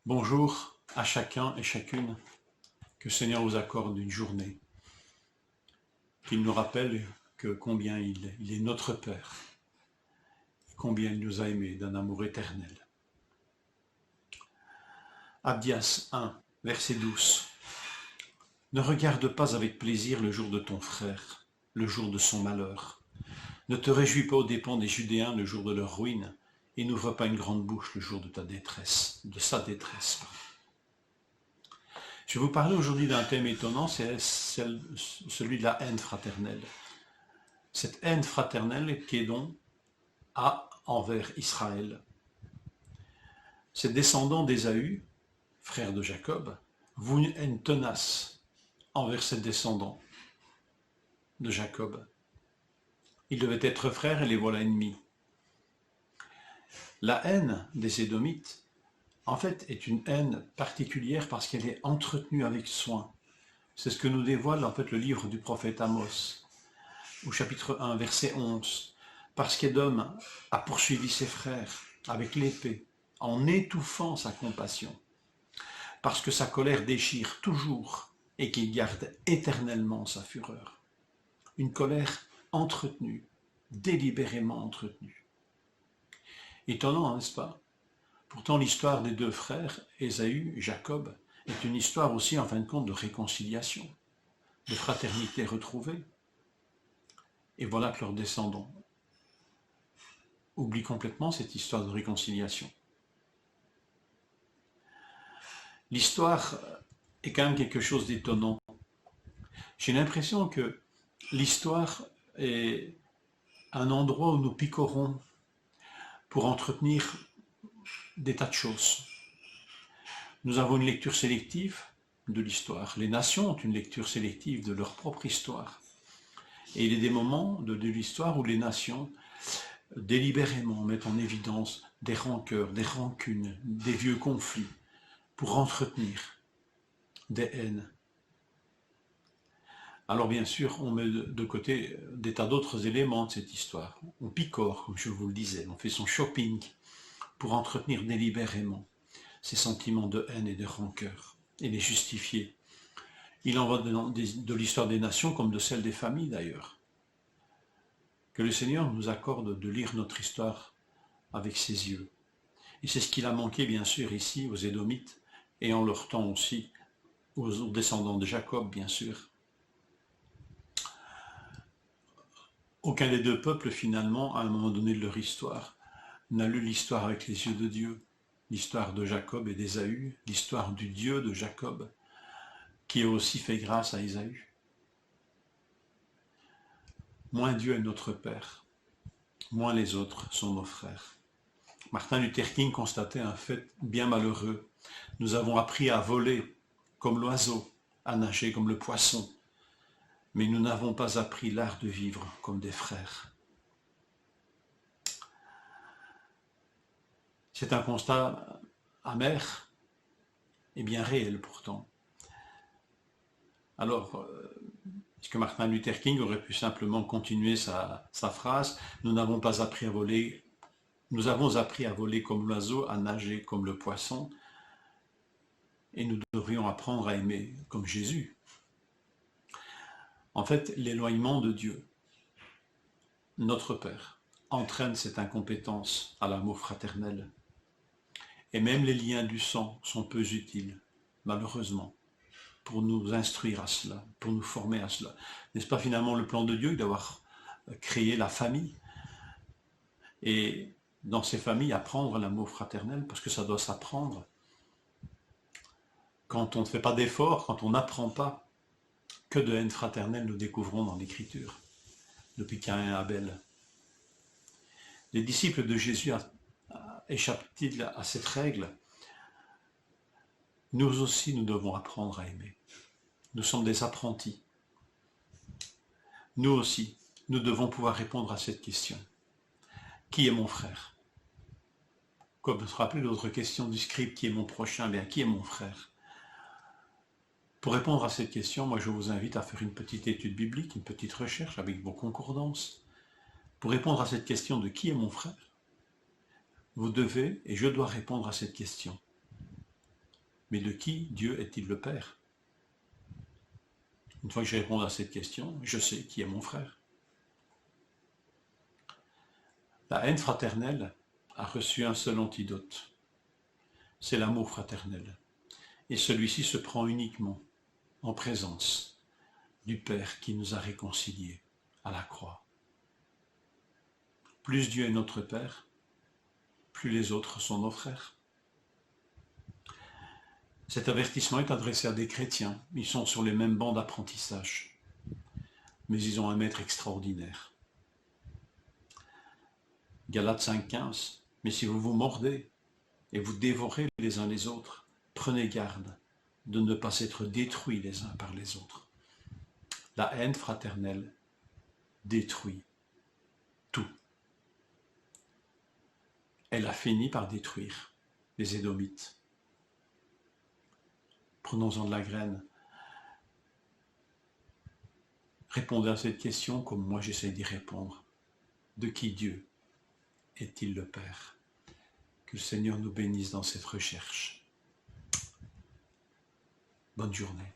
Bonjour à chacun et chacune, que le Seigneur vous accorde une journée, qu'il nous rappelle que combien il est notre Père, combien il nous a aimés d'un amour éternel. Abdias 1, verset 12. Ne regarde pas avec plaisir le jour de ton frère, le jour de son malheur. Ne te réjouis pas aux dépens des Judéens le jour de leur ruine, et n'ouvre pas une grande bouche le jour de ta détresse, de sa détresse. Je vais vous parler aujourd'hui d'un thème étonnant, c'est celui de la haine fraternelle. Cette haine fraternelle qu'Édom a envers Israël. Ces descendants d'Ésaü, frère de Jacob, vouent une haine tenace envers ses descendants de Jacob. Ils devaient être frères et les voilà ennemis. La haine des Édomites, en fait, est une haine particulière parce qu'elle est entretenue avec soin. C'est ce que nous dévoile en fait le livre du prophète Amos, au chapitre 1, verset 11. Parce qu'Édom a poursuivi ses frères avec l'épée, en étouffant sa compassion. Parce que sa colère déchire toujours et qu'il garde éternellement sa fureur. Une colère entretenue, délibérément entretenue. Étonnant, n'est-ce pas? Pourtant, l'histoire des deux frères, Ésaü et Jacob, est une histoire aussi, en fin de compte, de réconciliation, de fraternité retrouvée. Et voilà que leurs descendants oublient complètement cette histoire de réconciliation. L'histoire est quand même quelque chose d'étonnant. J'ai l'impression que l'histoire est un endroit où nous picorons pour entretenir des tas de choses. Nous avons une lecture sélective de l'histoire. Les nations ont une lecture sélective de leur propre histoire. Et il y a des moments de l'histoire où les nations délibérément mettent en évidence des rancœurs, des rancunes, des vieux conflits pour entretenir des haines. Alors bien sûr, on met de côté des tas d'autres éléments de cette histoire. On picore, comme je vous le disais, on fait son shopping pour entretenir délibérément ces sentiments de haine et de rancœur et les justifier. Il en va de l'histoire des nations comme de celle des familles d'ailleurs. Que le Seigneur nous accorde de lire notre histoire avec ses yeux. Et c'est ce qu'il a manqué bien sûr ici aux Édomites et en leur temps aussi aux descendants de Jacob bien sûr. Aucun des deux peuples finalement à un moment donné de leur histoire n'a lu l'histoire avec les yeux de Dieu. L'histoire de Jacob et d'Ésaü, l'histoire du Dieu de Jacob, qui a aussi fait grâce à Ésaü. Moins Dieu est notre Père, moins les autres sont nos frères. Martin Luther King constatait un fait bien malheureux. Nous avons appris à voler comme l'oiseau, à nager comme le poisson, mais nous n'avons pas appris l'art de vivre comme des frères. C'est un constat amer et bien réel pourtant. Alors, est-ce que Martin Luther King aurait pu simplement continuer sa phrase « Nous n'avons pas appris à voler, nous avons appris à voler comme l'oiseau, à nager comme le poisson, et nous devrions apprendre à aimer comme Jésus. » En fait, l'éloignement de Dieu, notre Père, entraîne cette incompétence à l'amour fraternel. Et même les liens du sang sont peu utiles, malheureusement, pour nous instruire à cela, pour nous former à cela. N'est-ce pas finalement le plan de Dieu d'avoir créé la famille et dans ces familles apprendre l'amour fraternel, parce que ça doit s'apprendre. Quand on ne fait pas d'efforts, quand on n'apprend pas, que de haine fraternelle nous découvrons dans l'Écriture, depuis Caïn et Abel. Les disciples de Jésus échappent-ils à cette règle? Nous aussi, nous devons apprendre à aimer. Nous sommes des apprentis. Nous aussi, nous devons pouvoir répondre à cette question. Qui est mon frère? Comme se rappeler l'autre question du scribe, qui est mon prochain? Bien, qui est mon frère? Pour répondre à cette question, moi je vous invite à faire une petite étude biblique, une petite recherche avec vos concordances. Pour répondre à cette question de qui est mon frère, vous devez et je dois répondre à cette question. Mais de qui Dieu est-il le Père? Une fois que je réponds à cette question, je sais qui est mon frère. La haine fraternelle a reçu un seul antidote, c'est l'amour fraternel. Et celui-ci se prend uniquement en présence du Père qui nous a réconciliés à la croix. Plus Dieu est notre Père, plus les autres sont nos frères. Cet avertissement est adressé à des chrétiens. Ils sont sur les mêmes bancs d'apprentissage, mais ils ont un maître extraordinaire. Galates 5,15. Mais si vous vous mordez et vous dévorez les uns les autres, prenez garde de ne pas être détruits les uns par les autres. La haine fraternelle détruit tout. Elle a fini par détruire les Édomites. Prenons-en de la graine. Répondez à cette question comme moi j'essaie d'y répondre. De qui Dieu est-il le Père? Que le Seigneur nous bénisse dans cette recherche. Bonne journée.